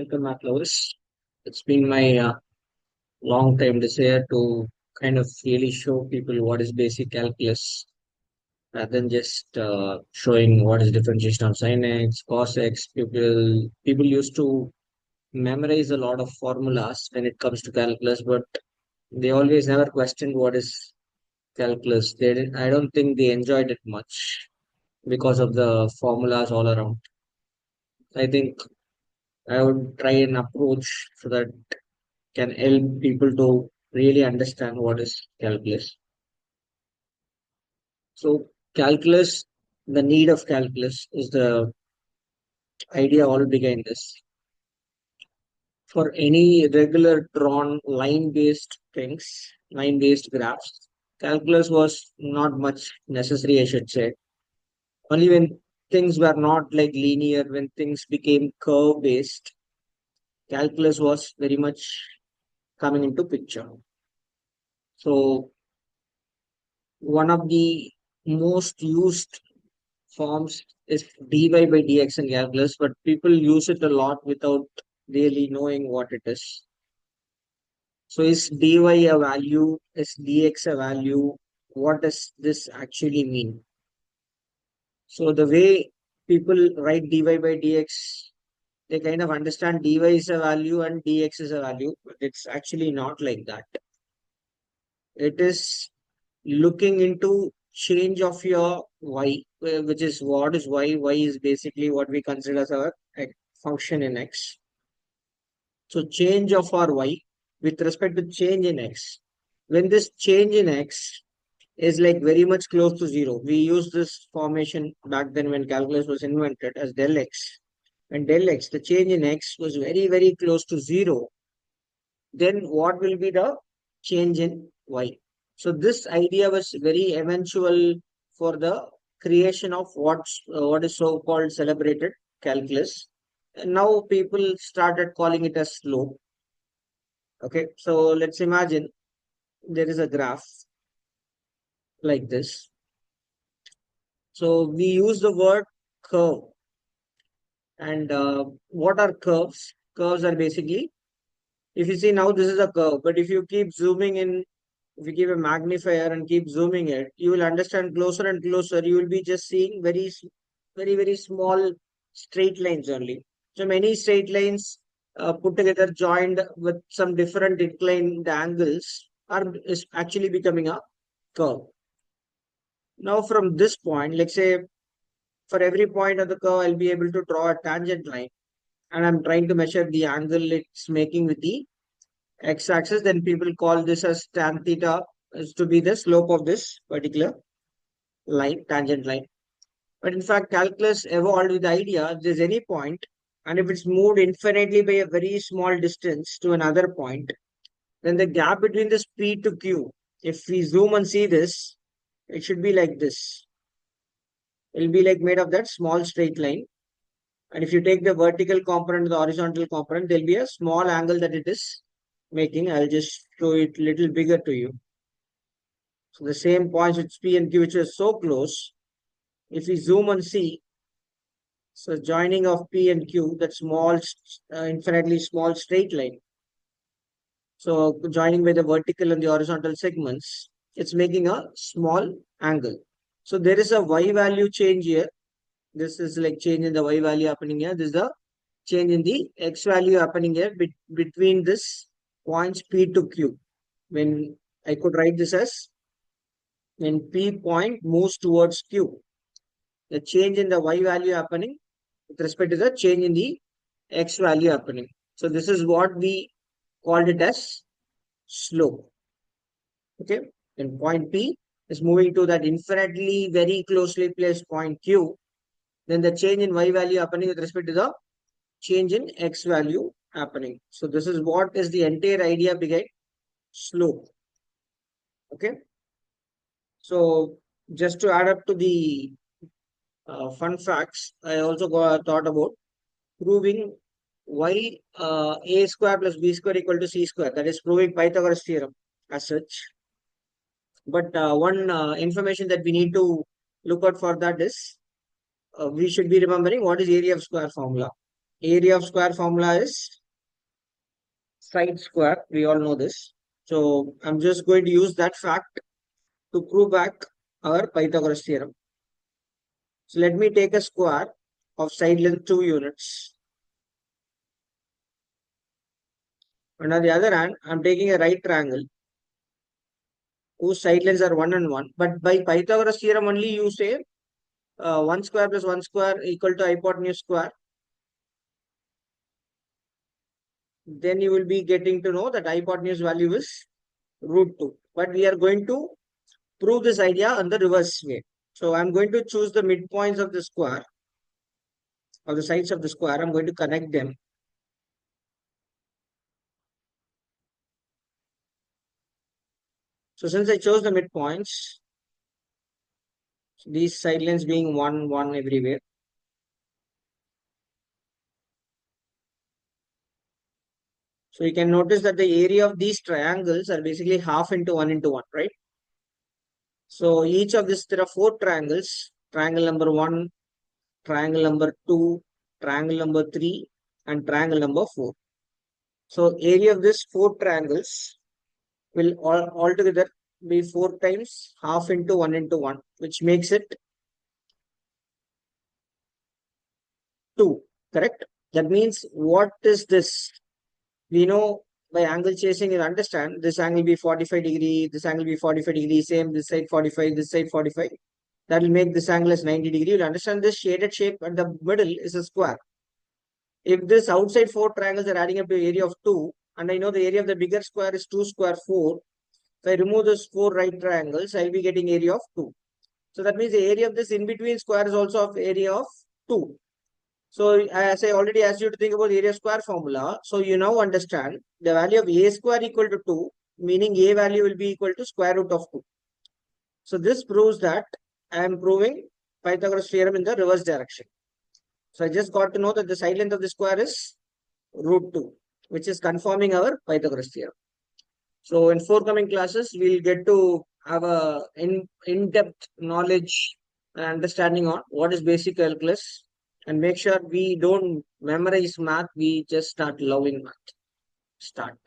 Welcome, Matt Lois. It's been my long time desire to kind of really show people what is basic calculus rather than just showing what is differentiation of sin x, cos x. People used to memorize a lot of formulas when it comes to calculus, but they always never questioned what is calculus. I don't think they enjoyed it much because of the formulas all around. I think I would try an approach so that can help people to really understand what is calculus. So, calculus, the need of calculus is the idea all behind this. For any regular drawn line based things, line based graphs, calculus was not much necessary, I should say. Only when things were not like linear, when things became curve based, calculus was very much coming into picture. So, one of the most used forms is dy by dx in calculus, but people use it a lot without really knowing what it is. So is dy a value? Is dx a value? What does this actually mean? So the way people write dy by dx, they kind of understand dy is a value and dx is a value, but it's actually not like that. It is looking into change of your y, which is what is y. Y is basically what we consider as our function in x. So change of our y with respect to change in x. When this change in x is like very much close to zero, we used this formation back then when calculus was invented as del x. When del x, the change in x was very, very close to zero, then what will be the change in y? So this idea was very eventual for the creation of what is so called celebrated calculus. And now people started calling it as slope. Okay, so let's imagine there is a graph like this. So we use the word curve. And what are curves? Curves are basically, if you see now, this is a curve, but if you keep zooming in, if you keep a magnifier and keep zooming it, you will understand closer and closer. You will be just seeing very small straight lines only. So many straight lines put together, joined with some different inclined angles, is actually becoming a curve. Now, from this point, let's say for every point of the curve, I'll be able to draw a tangent line, and I'm trying to measure the angle it's making with the x-axis. Then people call this as tan theta, is to be the slope of this particular line, tangent line. But in fact, calculus evolved with the idea if there's any point, and if it's moved infinitely by a very small distance to another point, then the gap between this P to Q, if we zoom and see this, it should be like this. It will be like made of that small straight line. And if you take the vertical component, the horizontal component, there'll be a small angle that it is making. I'll just show it a little bigger to you. So the same points which P and Q, which are so close, if we zoom and see, so joining of P and Q, that small, infinitely small straight line. So joining by the vertical and the horizontal segments, it's making a small angle. So there is a y value change here. This is like change in the y value happening here. This is the change in the x value happening here between this points P to Q. When I could write this as when P point moves towards Q, the change in the y value happening with respect to the change in the x value happening. So this is what we called it as slope. Okay, and point P is moving to that infinitely very closely placed point Q. Then the change in y value happening with respect to the change in x value happening. So this is what is the entire idea behind slope. Okay. So just to add up to the fun facts, I also thought about proving y a square plus b square equal to c square. That is proving Pythagoras theorem as such. But one information that we need to look out for that is we should be remembering what is area of square formula. area of square formula is side square. We all know this. So I'm just going to use that fact to prove back our Pythagoras theorem. So let me take a square of side length 2 units. And on the other hand, I'm taking a right triangle whose side lengths are 1 and 1. But by Pythagoras theorem only you say 1 square plus 1 square equal to hypotenuse square. Then you will be getting to know that hypotenuse value is root 2. But we are going to prove this idea on the reverse way. So I'm going to choose the midpoints of the square, or the sides of the square. I'm going to connect them. So since I chose the midpoints, these side lengths being 1, 1 everywhere. So you can notice that the area of these triangles are basically half into 1 into 1, right? So each of this, there are 4 triangles. Triangle number 1, triangle number 2, triangle number 3, and triangle number 4. So area of this 4 triangles will all together be 4 times half into 1 into 1, which makes it 2, correct? That means what is this? We know by angle chasing, you understand this angle be 45 degree, this angle be 45 degree, same this side 45, this side 45. That will make this angle as 90 degree. You'll understand this shaded shape at the middle is a square. If this outside 4 triangles are adding up to area of 2, and I know the area of the bigger square is 2 square 4, if I remove those 4 right triangles, I'll be getting area of 2. So that means the area of this in between square is also of area of 2. So as I already asked you to think about the area square formula, so you now understand the value of a square equal to 2, meaning a value will be equal to square root of 2. So this proves that I am proving Pythagoras theorem in the reverse direction. So I just got to know that the side length of the square is root 2, which is confirming our Pythagoras theorem. So in forthcoming classes, we'll get to have a in-depth knowledge and understanding on what is basic calculus, and make sure we don't memorize math, we just start loving math. Start.